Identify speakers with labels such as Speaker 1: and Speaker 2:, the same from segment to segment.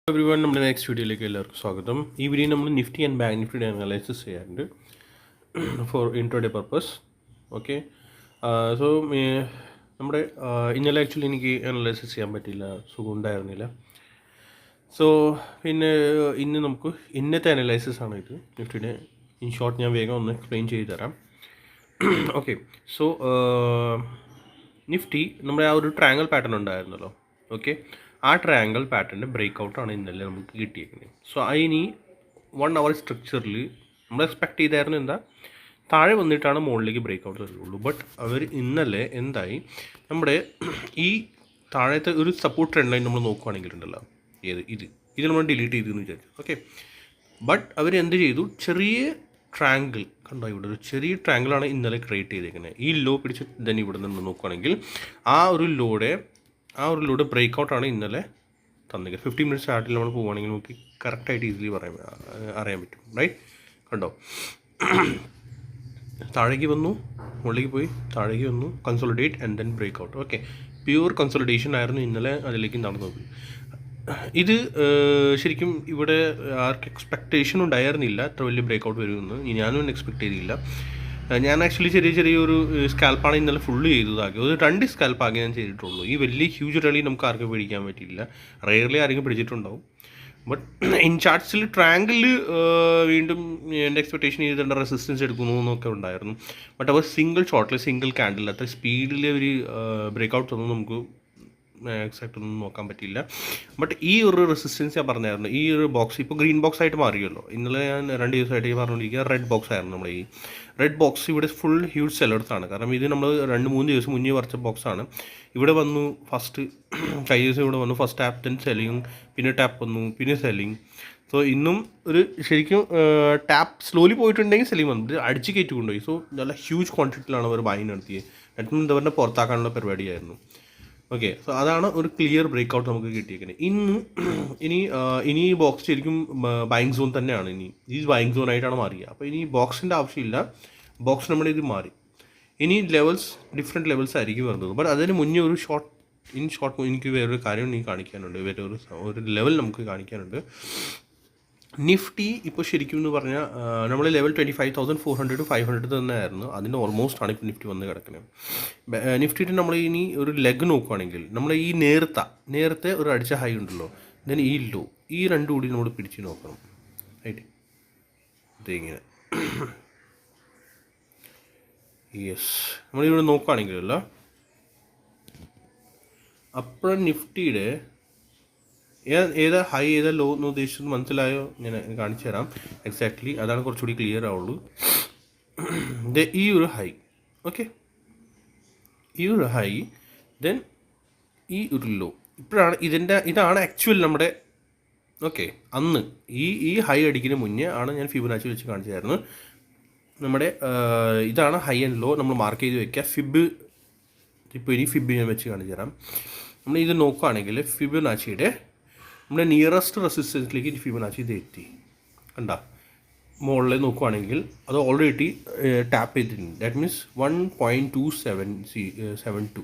Speaker 1: Everyone, നമ്മുടെ next വീഡിയോയിലേക്ക് എല്ലാവർക്കും സ്വാഗതം. ഈ വീഡിയോ നമ്മൾ നിഫ്റ്റി ആൻഡ് ബാങ്ക് നിഫ്റ്റിയുടെ അനലൈസിസ് ചെയ്യാറുണ്ട് ഫോർ ഇൻട്രോഡേ പർപ്പസ്. ഓക്കെ, സോ നമ്മുടെ ഇന്നലെ ആക്ച്വലി എനിക്ക് അനലൈസിസ് ചെയ്യാൻ പറ്റിയില്ല, സുഖം ഉണ്ടായിരുന്നില്ല. സോ പിന്നെ ഇന്ന് നമുക്ക് ഇന്നത്തെ അനലൈസിസ് ആണ് ഇത് നിഫ്റ്റിയുടെ. ഇൻ ഷോർട്ട് ഞാൻ വേഗം ഒന്ന് എക്സ്പ്ലെയിൻ ചെയ്തു തരാം. ഓക്കെ, സോ നിഫ്റ്റി നമ്മുടെ ആ ഒരു ട്രയാങ്കിൾ പാറ്റേൺ ഉണ്ടായിരുന്നല്ലോ. ഓക്കെ, ആ ട്രയാങ്കിൾ പാറ്റേണിൻ്റെ ബ്രേക്ക് ഔട്ടാണ് ഇന്നലെ നമുക്ക് കിട്ടിയിരിക്കുന്നത്. സോ അതിനി 1 hour സ്ട്രക്ചറിൽ നമ്മൾ എക്സ്പെക്ട് ചെയ്തായിരുന്നു എന്താ, താഴെ വന്നിട്ടാണ് മുകളിലേക്ക് ബ്രേക്ക് ഔട്ട് വരുള്ളൂ. ബട്ട് അവർ ഇന്നലെ എന്തായി, നമ്മുടെ ഈ താഴത്തെ ഒരു സപ്പോർട്ട് ട്രെൻഡ് ലൈൻ നമ്മൾ നോക്കുകയാണെങ്കിലുണ്ടല്ലോ, ഇത് നമ്മൾ ഡിലീറ്റ് ചെയ്തെന്ന് വിചാരിച്ചു. ഓക്കെ, ബട്ട് അവർ എന്ത് ചെയ്തു, ചെറിയ ട്രയാങ്കിൾ കണ്ടോ, ഇവിടെ ഒരു ചെറിയ ട്രയാങ്കിളാണ് ഇന്നലെ ക്രിയേറ്റ് ചെയ്തേക്കുന്നത്. ഈ ലോ പിടിച്ച് തന്നെ ഇവിടെ നിന്ന് നോക്കുകയാണെങ്കിൽ ആ ഒരു ലോഡ് ബ്രേക്ക് ഔട്ടാണ് ഇന്നലെ തന്നിരിക്കുന്നത്. 15 minutes ചാർട്ടിൽ നമ്മൾ പോവുകയാണെങ്കിൽ നമുക്ക് കറക്റ്റായിട്ട് ഈസിലി അറിയാൻ പറ്റും. റൈറ്റ്, കണ്ടോ, താഴേക്ക് വന്നു, മുകളിലേക്ക് പോയി, താഴേക്ക് വന്നു, consolidate and then break out. Okay, pure consolidation ആയിരുന്നു ഇന്നലെ അതിലേക്ക് നടന്നത്. ഇത് ശരിക്കും ഇവിടെ ആർക്ക് എക്സ്പെക്റ്റേഷൻ ഉണ്ടായിരുന്നില്ല ഇത്ര വലിയ ബ്രേക്ക് ഔട്ട് വരുമെന്ന്. ഞാനും എക്സ്പെക്ട് ചെയ്തില്ല. ഞാൻ ആക്ച്വലി ചെറിയൊരു സ്കാൽപ്പാണ് ഇന്നലെ ഫുള്ള് ചെയ്തതാകെ. ഒരു 2 സ്കാൽപ്പാകെ ഞാൻ ചെയ്തിട്ടുള്ളൂ. ഈ വലിയ ഹ്യൂജ് റളി നമുക്ക് ആർക്കും പിടിക്കാൻ പറ്റില്ല. റെയർലി ആരെങ്കിലും പിടിച്ചിട്ടുണ്ടാവും. ബട്ട് ഇൻ ചാർട്ട്സിൽ ട്രയാങ്കിളിൽ വീണ്ടും എൻ്റെ എക്സ്പെക്റ്റേഷൻ ചെയ്തിട്ട് റെസിസ്റ്റൻസ് എടുക്കുന്നു എന്നൊക്കെ ഉണ്ടായിരുന്നു. ബട്ട് അവർ സിംഗിൾ ഷോട്ടിൽ സിംഗിൾ ക്യാൻഡിൽ അത്ര സ്പീഡിൽ അവർ ബ്രേക്ക് ഔട്ട് തന്നു നമുക്ക് എക്സാക്റ്റ് ഒന്നും നോക്കാൻ പറ്റില്ല. ബട്ട് ഈ ഒരു റെസിസ്റ്റൻസ് ഞാൻ പറഞ്ഞായിരുന്നു, ഈ ഒരു ബോക്സ് ഇപ്പോൾ ഗ്രീൻ ബോക്സ് ആയിട്ട് മാറിയല്ലോ. ഇന്നലെ ഞാൻ 2 ദിവസമായിട്ട് പറഞ്ഞുകൊണ്ടിരിക്കുക റെഡ് ബോക്സ് ആയിരുന്നു. നമ്മുടെ ഈ റെഡ് ബോക്സ് ഇവിടെ ഫുൾ ഹ്യൂജ് സെല്ലേഴ്സാണ്. കാരണം ഇത് നമ്മൾ 2-3 ദിവസം മുന്നേ വരച്ച ബോക്സാണ്. ഇവിടെ വന്നു ഫസ്റ്റ്, കഴിഞ്ഞ ദിവസം ഇവിടെ വന്നു ഫസ്റ്റ് ടാപ്പ്, ദെൻ സെല്ലിങ്, പിന്നെ ടാപ്പ് വന്നു, പിന്നെ സെല്ലിങ്. സോ ഇന്നും ഒരു ശരിക്കും ടാപ്പ് സ്ലോലി പോയിട്ടുണ്ടെങ്കിൽ സെല്ലിങ് വന്നു, ഇത് അടിച്ച് കയറ്റി കൊണ്ടുപോയി. സോ നല്ല ഹ്യൂജ് ക്വാണ്ടിറ്റിയിലാണ് അവർ ബൈ നടത്തിയത്. ദാറ്റ് മീൻസ് അവരുടെ പുറത്താക്കാനുള്ള പരിപാടിയായിരുന്നു. ഓക്കെ, സോ അതാണ് ഒരു ക്ലിയർ ബ്രേക്ക് ഔട്ട് നമുക്ക് കിട്ടിയിരിക്കുന്നത്. ഇനി ഈ ബോക്സ് ശരിക്കും ബൈങ് സോൺ തന്നെയാണ്. ഈ ബൈങ് സോൺ ആയിട്ടാണ് മാറിയത്. അപ്പോൾ ഇനി ബോക്സിൻ്റെ ആവശ്യമില്ല, ബോക്സ് നമ്മുടെ ഇത് മാറി. ഇനി ഡിഫറെൻറ്റ് ലെവൽസ് ആയിരിക്കും വരുന്നത്. ബട്ട് അതിന് മുന്നേ ഒരു ഷോർട്ട് എനിക്ക് വേറൊരു കാര്യം എനിക്ക് കാണിക്കാനുണ്ട്, ഒരു ലെവൽ നമുക്ക് കാണിക്കാനുണ്ട്. നിഫ്റ്റി ഇപ്പോൾ ശരിക്കും എന്ന് പറഞ്ഞാൽ നമ്മൾ ലെവൽ 25,400 to 500 തന്നെ ആയിരുന്നു. അതിൻ്റെ ഓൾമോസ്റ്റ് ആണ് ഇപ്പോൾ നിഫ്റ്റി വന്ന് കിടക്കുന്നത്. നിഫ്റ്റിയുടെ നമ്മൾ ഇനി ഒരു ലെഗ് നോക്കുകയാണെങ്കിൽ നമ്മൾ ഈ നേരത്തെ ഒരു അടിച്ച ഹൈ ഉണ്ടല്ലോ, ദെൻ ഈ ലോ, ഈ രണ്ടും കൂടി നമ്മൾ പിടിച്ച് നോക്കണം. റൈറ്റ്, ഇതിങ്ങനെ യെസ്, നമ്മളിവിടെ നോക്കുകയാണെങ്കിലല്ല അപ്പോഴും നിഫ്റ്റിയുടെ ഏതാ ഹൈ ഏതാ ലോ എന്ന് ഉദ്ദേശിച്ചത് മനസ്സിലായോ? ഞാൻ കാണിച്ചു തരാം എക്സാക്ട്ലി, അതാണ് കുറച്ചുകൂടി ക്ലിയർ ആവുള്ളൂ. ഈ ഒരു ഹൈ, ഓക്കെ, ഈ ഒരു ഹൈ, ദെൻ ഈ ഒരു ലോ, ഇപ്പോഴാണ് ഇതാണ് ആക്ച്വൽ നമ്മുടെ. ഓക്കെ, അന്ന് ഈ ഹൈ അടിക്കുന്നതിന് മുന്നേ ആണ് ഞാൻ ഫിബൊനാച്ചി വെച്ച് കാണിച്ചായിരുന്നു. നമ്മുടെ ഇതാണ് ഹൈ ആൻഡ് ലോ, നമ്മൾ മാർക്ക് ചെയ്ത് വെക്കുക. ഇപ്പോൾ ഇനി ഫിബ് ഞാൻ വെച്ച് കാണിച്ചു തരാം. നമ്മൾ ഇത് നോക്കുകയാണെങ്കിൽ ഫിബൊനാച്ചിയുടെ നമ്മുടെ നിയറസ്റ്റ് റെസിസ്റ്റൻസിലേക്ക് ഫിബൊനാച്ചി ഇത് എത്തി. കണ്ട, മുകളിൽ നോക്കുകയാണെങ്കിൽ അത് ഓൾറെഡി ടാപ്പ് ചെയ്തിട്ടുണ്ട്. ദാറ്റ് മീൻസ് 1.2772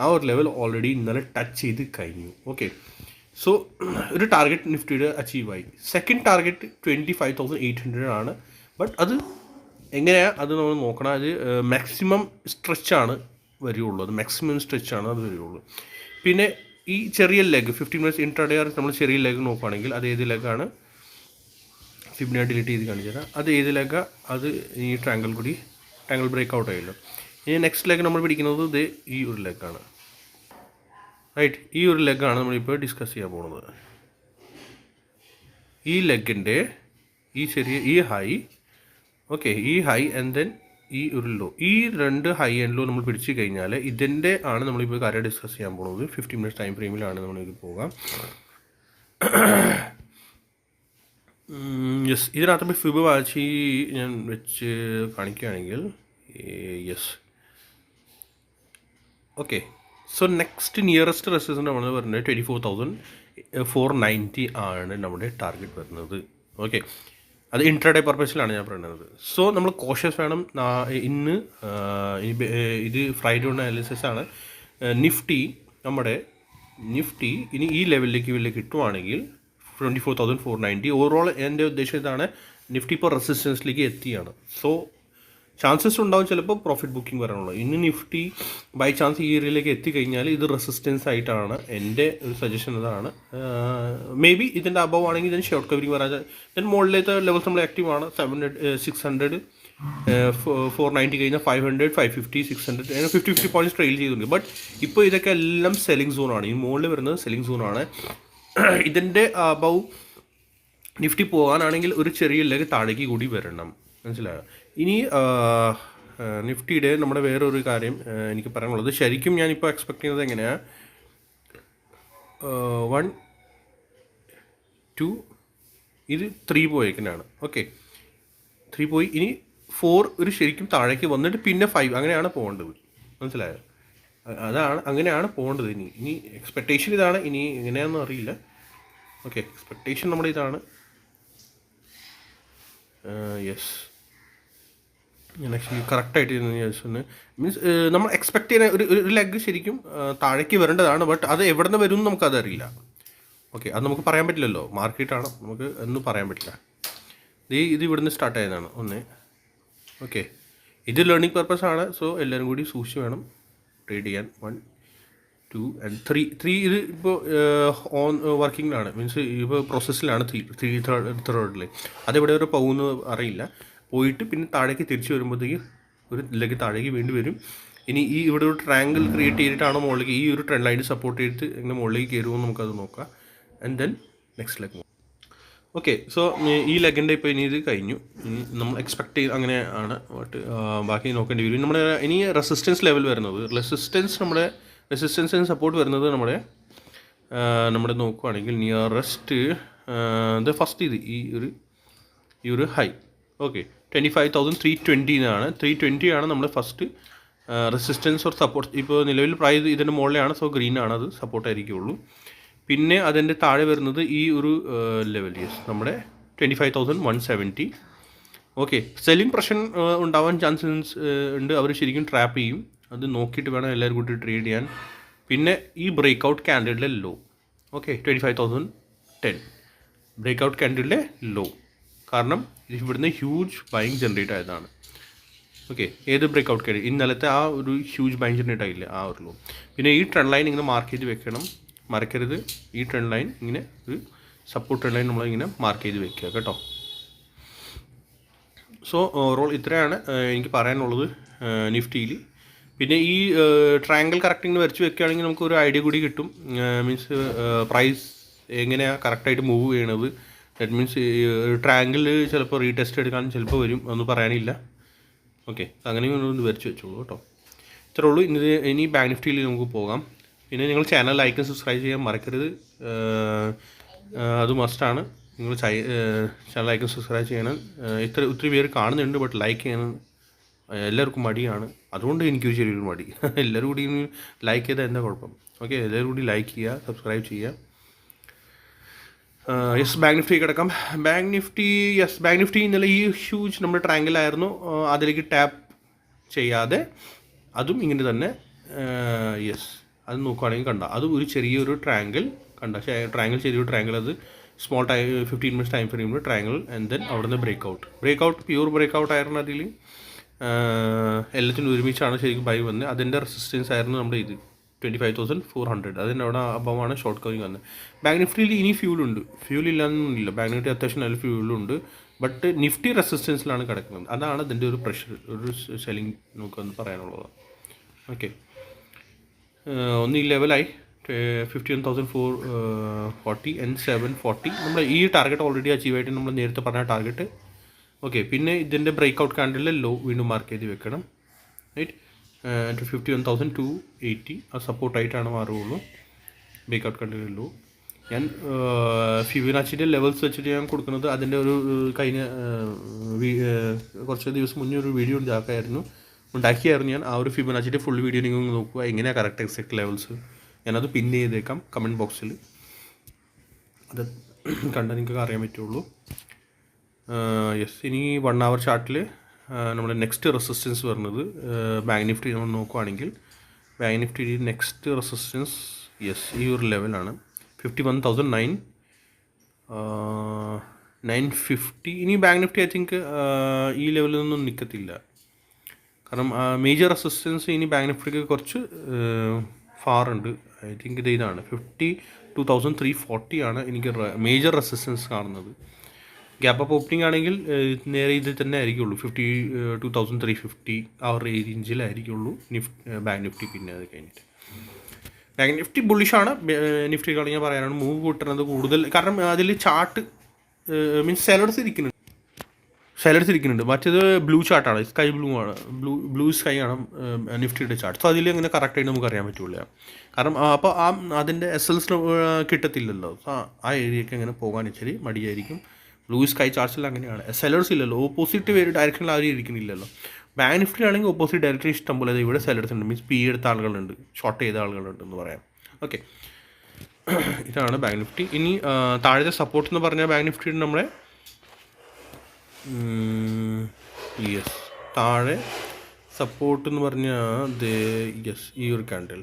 Speaker 1: ആ ഒരു ലെവൽ ഓൾറെഡി ഇന്നലെ ടച്ച് ചെയ്ത് കഴിഞ്ഞു. ഓക്കെ, സോ ഒരു ടാർഗറ്റ് നിഫ്റ്റിയുടെ അച്ചീവായി. സെക്കൻഡ് ടാർഗറ്റ് 25,800 ആണ്. ബട്ട് അത് എങ്ങനെയാണ് അത് നമ്മൾ നോക്കണം. അത് മാക്സിമം സ്ട്രെച്ചാണ് വരികയുള്ളൂ, അത് വരികയുള്ളൂ. പിന്നെ ഈ ചെറിയ ലെഗ് 15 minutes ഇൻട്രാഡേ നമ്മൾ ചെറിയ ലെഗ് നോക്കുകയാണെങ്കിൽ അത് ഏത് ലെഗാണ്, ഫിബിനെ ഡിലീറ്റ് ചെയ്ത് കാണിച്ചു തരാം. അത് ഏത് ലെഗാണ്, അത് ഈ ട്രയാങ്കിൾ ബ്രേക്ക് ഔട്ട് ആയല്ലോ. ഇനി നെക്സ്റ്റ് ലെഗ് നമ്മൾ പിടിക്കുന്നത് ഇത് ഈ ഒരു ലെഗാണ്. റൈറ്റ്, ഈ ഒരു ലെഗാണ് നമ്മളിപ്പോൾ ഡിസ്കസ് ചെയ്യാൻ പോകുന്നത്. ഈ ലെഗിൻ്റെ ഈ ഹൈ, ഓക്കെ, ഈ ഹൈ ആൻഡ് ദെൻ ഈ ഒരു ലോ, ഈ 2 ഹൈ ആൻഡ് ലോ നമ്മൾ പിടിച്ചു കഴിഞ്ഞാൽ ഇതിൻ്റെ ആണ് നമ്മളിപ്പോൾ കാര്യം ഡിസ്കസ് ചെയ്യാൻ പോകുന്നത്. 15 minutes ടൈം ഫ്രെയിമിലാണ് നമ്മളിത് പോകാം. യെസ്, ഇതിനകത്ത് ഫിബൊനാച്ചി ഞാൻ വെച്ച് കാണിക്കുകയാണെങ്കിൽ yes. Okay, so next nearest resistance നമ്മൾ പറയുന്നത് 24,490 ആണ് നമ്മുടെ ടാർഗറ്റ് വരുന്നത്. ഓക്കെ, അത് ഇൻട്രാഡേ പർപ്പസിലാണ് ഞാൻ പറയുന്നത്. സോ നമ്മൾ കോഷ്യസ് വേണം. ഇത് ഫ്രൈഡേ അനാലിസിസ് ആണ്. നിഫ്റ്റി ഇനി ഈ ലെവലിലേക്ക് കിട്ടുവാണെങ്കിൽ 24,490. ഓവറോൾ എൻ്റെ ഉദ്ദേശം ഇതാണ്, നിഫ്റ്റി ഇപ്പോൾ റെസിസ്റ്റൻസിലേക്ക് എത്തിയാണ്. സോ ചാൻസസ് ഉണ്ടാവും ചിലപ്പോൾ പ്രോഫിറ്റ് ബുക്കിംഗ് വരാനുള്ളത്. ഇനി നിഫ്റ്റി ബൈ ചാൻസ് ഈ ഏരിയയിലേക്ക് എത്തിക്കഴിഞ്ഞാൽ ഇത് റെസിസ്റ്റൻസ് ആയിട്ടാണ് എൻ്റെ ഒരു സജഷൻ. ഇതാണ് മേ ബി ഇതിൻ്റെ അബവ് ആണെങ്കിൽ ഇതിന് ഷോർട്ട് കവറിങ് വരാൻ. ഇതിന് മുകളിലത്തെ ലെവൽസ് നമ്മൾ ആക്റ്റീവ് ആണ്. 700, 600, 490 കഴിഞ്ഞാൽ 500, 550, 600, 50 പോയിൻറ്റ്സ് ട്രെയിൽ ചെയ്തിട്ടുണ്ട്. ബട്ട് ഇപ്പോൾ ഇതൊക്കെ എല്ലാം സെല്ലിംഗ് സോണാണ്. ഈ മുകളിൽ വരുന്നത് സെല്ലിംഗ് സോണാണ്. ഇതിൻ്റെ അബവ് നിഫ്റ്റി പോകാനാണെങ്കിൽ ഒരു ചെറിയ ലെഗ് താഴേക്ക് കൂടി വരണം, മനസ്സിലായോ? ഇനി നിഫ്റ്റിയുടെ നമ്മുടെ വേറൊരു കാര്യം എനിക്ക് പറയാനുള്ളത്, ശരിക്കും ഞാനിപ്പോൾ എക്സ്പെക്ട് ചെയ്യുന്നത് എങ്ങനെയാണ്, 1, 2, ഇത് 3 പോയേക്കാണ്. ഓക്കെ, 3 പോയി. ഇനി 4 ഒരു ശരിക്കും താഴേക്ക് വന്നിട്ട് പിന്നെ 5, അങ്ങനെയാണ് പോകേണ്ടത്, മനസ്സിലായോ? അതാണ് അങ്ങനെയാണ് പോകേണ്ടത്. ഇനി എക്സ്പെക്റ്റേഷൻ ഇതാണ്. ഇനി എങ്ങനെയാണെന്ന് അറിയില്ല. ഓക്കെ, എക്സ്പെക്റ്റേഷൻ നമ്മുടെ ഇതാണ്. യെസ്, ഞാൻ ആക്ച്വലി കറക്റ്റായിട്ട് മീൻസ് നമ്മൾ എക്സ്പെക്ട് ചെയ്യുന്ന ഒരു ലെഗ് ശരിക്കും താഴേക്ക് വരേണ്ടതാണ്. ബട്ട് അത് എവിടെ നിന്ന് വരും എന്ന് നമുക്കതറിയില്ല. ഓക്കെ, അത് നമുക്ക് പറയാൻ പറ്റില്ലല്ലോ, മാർക്കറ്റാണ്, നമുക്ക് ഒന്നും പറയാൻ പറ്റില്ല. ഇത് ഇവിടുന്ന് സ്റ്റാർട്ട് ആയതാണ് ഒന്ന്. ഓക്കെ, ഇത് ലേണിംഗ് പർപ്പസ് ആണ്. സോ എല്ലാവരും കൂടി സൂക്ഷിച്ച് വേണം ട്രേഡ് ചെയ്യാൻ. 1, 2 and 3 ഇത് ഇപ്പോൾ ഓൺ വർക്കിങ്ങിലാണ്, മീൻസ് ഇപ്പോൾ പ്രോസസ്സിലാണ്. 3 തേർഡിൽ അതെവിടെ വരെ പോകുന്നു അറിയില്ല. പോയിട്ട് പിന്നെ താഴേക്ക് തിരിച്ച് വരുമ്പോഴത്തേക്ക് ഒരു ലെഗ് താഴേക്ക് വേണ്ടി വരും. ഇനി ഈ ഇവിടെ ഒരു ട്രയാങ്കിൾ ക്രിയേറ്റ് ചെയ്തിട്ടാണോ മുകളിലേക്ക് ഈ ഒരു ട്രെൻഡ് ലൈൻ സപ്പോർട്ട് ചെയ്തിട്ട് ഇങ്ങനെ മുകളിലേക്ക് കയറുമെന്ന് നമുക്കത് നോക്കാം. And then next leg. Okay, so ഈ ലെഗിൻ്റെ ഇപ്പോൾ ഇനി ഇത് കഴിഞ്ഞു. ഇനി നമ്മൾ എക്സ്പെക്ട് ചെയ്ത് അങ്ങനെ ആണ്. ബട്ട് ബാക്കി നോക്കേണ്ടി വരും. നമ്മുടെ ഇനി റെസിസ്റ്റൻസ് ലെവൽ വരുന്നത്, റെസിസ്റ്റൻസിന് സപ്പോർട്ട് വരുന്നത് നമ്മുടെ നോക്കുകയാണെങ്കിൽ നിയറസ്റ്റ് ഫസ്റ്റ് ഈ ഒരു ഹൈ. ഓക്കെ, 25,320 ആണ്. 320 ആണ് നമ്മുടെ ഫസ്റ്റ് റെസിസ്റ്റൻസ് ഓർ സപ്പോർട്ട്. ഇപ്പോൾ നിലവിൽ പ്രൈസ് ഇതിൻ്റെ മുകളിലാണ്. സോ ഗ്രീൻ ആണ്, അത് സപ്പോർട്ടായിരിക്കുള്ളൂ. പിന്നെ അതിൻ്റെ താഴെ വരുന്നത് ഈ ഒരു ലെവൽ, യെസ്, നമ്മുടെ 25,170. ഓക്കെ, സെല്ലിംഗ് പ്രഷർ ഉണ്ടാവാൻ ചാൻസസ് ഉണ്ട്. അവർ ശരിക്കും ട്രാപ്പ് ചെയ്യും. അത് നോക്കിയിട്ട് വേണം എല്ലാവരും കൂടി ട്രേഡ് ചെയ്യാൻ. പിന്നെ ഈ ബ്രേക്ക് ഔട്ട് ക്യാൻഡിലെ ലോ. ഓക്കെ, 25,010 ബ്രേക്ക് ഔട്ട് ക്യാൻഡിലെ ലോ. കാരണം ഇവിടുന്ന് ഹ്യൂജ് ബൈങ് ജനറേറ്റ് ആയതാണ്. ഓക്കെ, ഏത് ബ്രേക്ക് ഔട്ട് ക്യാൻഡിൽ ഇന്നലത്തെ ആ ഒരു ഹ്യൂജ് ബൈങ് ജനറേറ്റ് ആയില്ലേ, ആ ഒരു ലോ. പിന്നെ ഈ ട്രെൻഡ് ലൈൻ ഇങ്ങനെ മാർക്ക് ചെയ്ത് വെക്കണം, മറക്കരുത്. ഈ ട്രെൻഡ് ലൈൻ ഇങ്ങനെ ഒരു സപ്പോർട്ട് ട്രെൻഡ് ലൈൻ നമ്മളിങ്ങനെ മാർക്ക് ചെയ്ത് വെക്കുക കേട്ടോ. സോ ഓവറോൾ ഇത്രയാണ് എനിക്ക് പറയാനുള്ളത് നിഫ്റ്റിയിൽ. പിന്നെ ഈ ട്രയാങ്കിൾ കറക്റ്റിങ് വരച്ച് വെക്കുകയാണെങ്കിൽ നമുക്കൊരു ഐഡിയ കൂടി കിട്ടും. മീൻസ് പ്രൈസ് എങ്ങനെയാണ് കറക്റ്റായിട്ട് മൂവ് ചെയ്യണത്. ദാറ്റ് മീൻസ് ട്രയാങ്കിൾ ചിലപ്പോൾ റീടെസ്റ്റ് എടുക്കാൻ ചിലപ്പോൾ വരും, ഒന്നും പറയാനില്ല. ഓക്കെ, അങ്ങനെയും ഒന്ന് വരച്ച് വെച്ചോളൂ കേട്ടോ. ഇത്രേ ഉള്ളൂ. ഇനി ബാങ്ക് നിഫ്റ്റിയിൽ നമുക്ക് പോകാം. പിന്നെ നിങ്ങൾ ചാനൽ ലൈക്ക് സബ്സ്ക്രൈബ് ചെയ്യാൻ മറക്കരുത്, അത് മസ്റ്റാണ്. നിങ്ങൾ ചാനൽ ലൈക്ക് സബ്സ്ക്രൈബ് ചെയ്യണം. ഒത്തിരി പേര് കാണുന്നുണ്ട്, ബട്ട് ലൈക്ക് ചെയ്യാൻ എല്ലാവർക്കും മടിയാണ്. അതുകൊണ്ട് എനിക്കൊരു ചെറിയൊരു മടി. എല്ലാവരും കൂടി ലൈക്ക് ചെയ്താൽ എന്താ കുഴപ്പം? ഓക്കെ, എല്ലാവരും കൂടി ലൈക്ക് ചെയ്യുക, സബ്സ്ക്രൈബ് ചെയ്യുക. യെസ്, ബാങ്ക് നിഫ്റ്റി കിടക്കാം. ബാങ്ക് നിഫ്റ്റി ഇന്നലെ ഈ ഹ്യൂജ് നമ്മുടെ ട്രയാങ്കിളായിരുന്നു. അതിലേക്ക് ടാപ്പ് ചെയ്യാതെ അതും ഇങ്ങനെ തന്നെ, യെസ്, അത് നോക്കുകയാണെങ്കിൽ കണ്ട അത് ഒരു ചെറിയൊരു ട്രയാങ്കിൾ ട്രയാങ്കിൾ ചെറിയൊരു ട്രയാങ്കിൾ, അത് സ്മോൾ 15 മിനിറ്റ്സ് ടൈം ഫ്രെയിമിൽ ട്രയാങ്കിൾ. ആൻഡ് ദെൻ അവിടെ നിന്ന് break out pure break out ആയിരുന്നു. അതിൽ എല്ലാത്തിനും ഒരുമിച്ചാണ് ശരിക്കും ബൈ വന്നത്. അതിൻ്റെ റെസിസ്റ്റൻസ് ആയിരുന്നു നമ്മുടെ ഇത് 25,400. അതിൻ്റെ അവിടെ അബവാണ് ഷോർട്ട് കവറിങ് വന്നത്. ബാങ്ക് നിഫ്റ്റിയിൽ ഇനി ഫ്യൂൽ ഇല്ലാന്നൊന്നുമില്ല. ബാങ്ക് നിഫ്റ്റി അത്യാവശ്യം നല്ല ഫ്യൂലുണ്ട്. ബട്ട് നിഫ്റ്റി റെസിസ്റ്റൻസിലാണ് കിടക്കുന്നത്. അതാണ് ഇതിൻ്റെ ഒരു പ്രഷർ, ഒരു സെല്ലിങ് നമുക്കൊന്ന് പറയാനുള്ളത്. ഓക്കെ, ഒന്ന് ഈ ലെവലായി 51,440 and 740. നമ്മൾ ഈ ടാർഗറ്റ് ഓൾറെഡി അച്ചീവ് ആയിട്ട് നമ്മൾ നേരത്തെ പറഞ്ഞ ടാർഗറ്റ്. ഓക്കെ, പിന്നെ ഇതിൻ്റെ ബ്രേക്ക് ഔട്ട് കാൻഡിലെ ലോ വീണ്ടും മാർക്ക് ചെയ്ത് വെക്കണം. റൈറ്റ്, 51,280 അത് സപ്പോർട്ടായിട്ടാണ് മാറുകയുള്ളൂ. ബ്രേക്ക് ഔട്ട് കാൻഡിലെ ലോ ഞാൻ ഫിബൊനാച്ചിൻ്റെ ലെവൽസ് വെച്ചിട്ട് ഞാൻ കൊടുക്കുന്നത്. അതിൻ്റെ ഒരു കഴിഞ്ഞ കുറച്ച് ദിവസം മുന്നേ ഒരു വീഡിയോ ഉണ്ടാക്കിയായിരുന്നു ഞാൻ. ആ ഒരു ഫിബൊനാച്ചിൻ്റെ ഫുൾ വീഡിയോ നിങ്ങൾ നോക്കുക, എങ്ങനെയാണ് കറക്റ്റ് എക്സാക്ട് ലെവൽസ്. ഞാനത് പിൻ ചെയ്തേക്കാം കമൻറ്റ് ബോക്സിൽ. അത് കണ്ടാൽ നിങ്ങൾക്ക് അറിയാൻ പറ്റുള്ളൂ. യെസ്, ഇനി 1 hour ചാർട്ടിൽ നമ്മുടെ നെക്സ്റ്റ് റെസിസ്റ്റൻസ് വരുന്നത് ബാങ്ക് നിഫ്റ്റി നമ്മൾ നോക്കുകയാണെങ്കിൽ bank Nifty next resistance yes ഈ ഒരു ലെവലാണ് 51,900. 950. ഇനി ബാങ്ക് നിഫ്റ്റി ഐ തിങ്ക് ഈ ലെവലിലൊന്നും നിൽക്കത്തില്ല. കാരണം മേജർ റെസിസ്റ്റൻസ് ഇനി ബാങ്ക് നിഫ്റ്റിക്ക് കുറച്ച് ഫാറുണ്ട്. ഐ തിങ്ക് ഇതാണ് 52,340 ആണ് എനിക്ക് മേജർ റെസിസ്റ്റൻസ് കാണുന്നത്. ഗ്യാപ്പ് അപ്പ് ഓപ്പണിംഗ് ആണെങ്കിൽ നേരെ ഇതിൽ തന്നെ ആയിരിക്കുള്ളൂ, 52,350 ആ ഒരു റേഞ്ചിലായിരിക്കുള്ളൂ ബാങ്ക് നിഫ്റ്റി. പിന്നെ അത് കഴിഞ്ഞിട്ട് ബാങ്ക് നിഫ്റ്റി ബുള്ളിഷാണ്. നിഫ്റ്റി കളിക്കാൻ പറയാനാണ് മൂവ് കിട്ടുന്നത് കൂടുതൽ. കാരണം അതിൽ ചാർട്ട് മീൻസ് സെലർസ് ഇരിക്കുന്നുണ്ട്. മറ്റേത് ബ്ലൂ ചാർട്ടാണ്, സ്കൈ ബ്ലൂ ആണ്, ബ്ലൂ സ്കൈ ആണ് നിഫ്റ്റിയുടെ ചാർട്ട്. സോ അതിൽ അങ്ങനെ കറക്റ്റായിട്ട് നമുക്ക് അറിയാൻ പറ്റില്ല. കാരണം അപ്പോൾ അതിൻ്റെ എസൽസ് കിട്ടത്തില്ലല്ലോ. ആ ഏരിയയ്ക്ക് അങ്ങനെ പോകാൻ ഇച്ചിരി മടിയായിരിക്കും. ബ്ലൂ സ്കൈ ചാർട്ട്സിൽ അങ്ങനെയാണ്. സെലർസ് ഇല്ലല്ലോ, ഓപ്പോസിറ്റ് ഡയറക്ഷനിൽ ആരും ഇരിക്കുന്നില്ലല്ലോ. ബാങ്ക് നിഫ്റ്റി ആണെങ്കിൽ ഓപ്പോസിറ്റ് ഡയറക്ഷൻ ഇഷ്ടം പോലെ ഇവിടെ സെലർസ് ഉണ്ട്, മീൻസ് പി എടുത്ത ആളുകളുണ്ട്, ഷോർട്ട് ചെയ്ത ആളുകളുണ്ട് എന്ന് പറയാം. ഓക്കെ, ഇതാണ് ബാങ്ക് നിഫ്റ്റി. ഇനി താഴത്തെ സപ്പോർട്ട് എന്ന് പറഞ്ഞാൽ ബാങ്ക് നിഫ്റ്റിയുടെ നമ്മളെ യെസ് താഴെ സപ്പോർട്ട് എന്ന് പറഞ്ഞാൽ ഈ ഒരു കാൻഡിൽ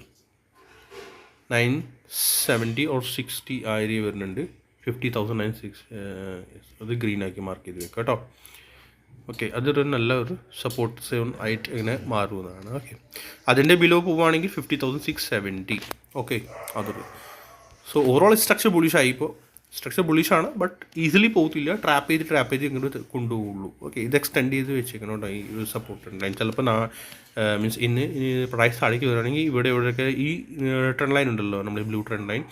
Speaker 1: 970 or 60 ആ ഏരിയ വരുന്നുണ്ട്. 50,906 അത് ഗ്രീനാക്കി മാർക്ക് ചെയ്ത് വെക്കാം കേട്ടോ. ഓക്കെ, അതൊരു നല്ല ഒരു സപ്പോർട്ട് സോൺ ആയിട്ട് ഇങ്ങനെ മാറുന്നതാണ്. ഓക്കെ, അതിൻ്റെ ബിലോ പോവുകയാണെങ്കിൽ 50,670. ഓക്കെ, അതൊരു സോ ഓവറോൾ സ്ട്രക്ചർ ബുളിഷായി. ഇപ്പോൾ സ്ട്രക്ചർ ബുളിഷാണ്, ബട്ട് ഈസിലി പോകത്തില്ല. ട്രാപ്പ് ചെയ്ത് ഇങ്ങോട്ട് കൊണ്ടുപോകുള്ളൂ. ഓക്കെ, ഇത് എക്സ്റ്റെൻഡ് ചെയ്ത് വെച്ചേക്കണം കേട്ടോ ഈ ഒരു സപ്പോർട്ട് ലൈൻ. ചിലപ്പോൾ മീൻസ് ഇന്ന് പ്രൈസ് താഴേക്ക് വരികയാണെങ്കിൽ ഇവിടെയൊക്കെ ഈ ട്രെൻഡ് ലൈൻ ഉണ്ടല്ലോ, നമ്മുടെ ബ്ലൂ ട്രെൻഡ് ലൈൻ,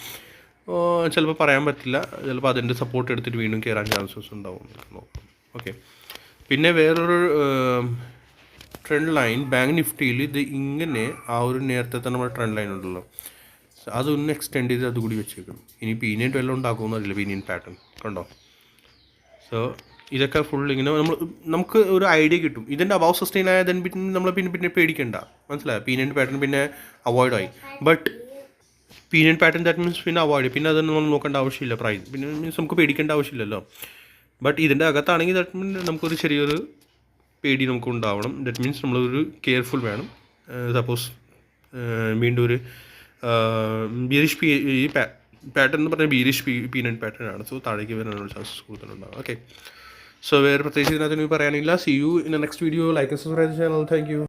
Speaker 1: ചിലപ്പോൾ പറയാൻ പറ്റില്ല. ചിലപ്പോൾ അതിൻ്റെ സപ്പോർട്ട് എടുത്തിട്ട് വീണ്ടും കയറാൻ ചാൻസസ് ഉണ്ടാവും. നോക്കാം. ഓക്കെ, പിന്നെ വേറൊരു ട്രെൻഡ് ലൈൻ ബാങ്ക് നിഫ്റ്റിയിൽ ഇത് ഇങ്ങനെ ആ ഒരു നേരത്തെ തന്നെ നമ്മുടെ ട്രെൻഡ് ലൈൻ ഉണ്ടല്ലോ, അതൊന്ന് എക്സ്റ്റെൻഡ് ചെയ്ത് അതുകൂടി വെച്ചേക്കും. ഇനി പീനിയൻ വല്ലതും ഉണ്ടാക്കുമെന്നറിയില്ല, പീനിയൻ പാറ്റേൺ കണ്ടോ. സോ ഇതൊക്കെ ഫുൾ ഇങ്ങനെ നമുക്ക് ഒരു ഐഡിയ കിട്ടും. ഇതിൻ്റെ അബവ് സസ്റ്റെയിൻ ആയതിന് പിന്നെ നമ്മൾ പിന്നെ പേടിക്കണ്ട, മനസ്സിലായോ. പീനിയൻ പാറ്റേൺ പിന്നെ അവോയ്ഡായി. But pinion pattern that means പിന്നെ അവോയ്ഡ്, പിന്നെ അതൊന്നും നമ്മൾ നോക്കേണ്ട ആവശ്യമില്ല. പ്രൈസ് പിന്നെ മീൻസ് നമുക്ക് പേടിക്കേണ്ട ആവശ്യമില്ലല്ലോ. ബട്ട് ഇതിൻ്റെ അകത്താണെങ്കിൽ ദാറ്റ് മീൻസ് നമുക്കൊരു ചെറിയൊരു പേടി നമുക്ക് ഉണ്ടാവണം. ദാറ്റ് മീൻസ് നമ്മളൊരു കെയർഫുൾ വേണം. സപ്പോസ് വീണ്ടും ഒരു ബീരിഷ് ഈ പാറ്റേൺ എന്ന് പറഞ്ഞാൽ ബീരിഷ് പീനൻ പാറ്റേൺ ആണ്. സോ താഴേക്ക് വരാനുള്ള ചാൻസസ് കൂടുതലുണ്ടാവും. ഓക്കെ, സോ വേറെ പ്രത്യേകിച്ച് ഇതിനകത്ത് പറയാനില്ല. C you in next video. Like and subscribe channel. Thank you.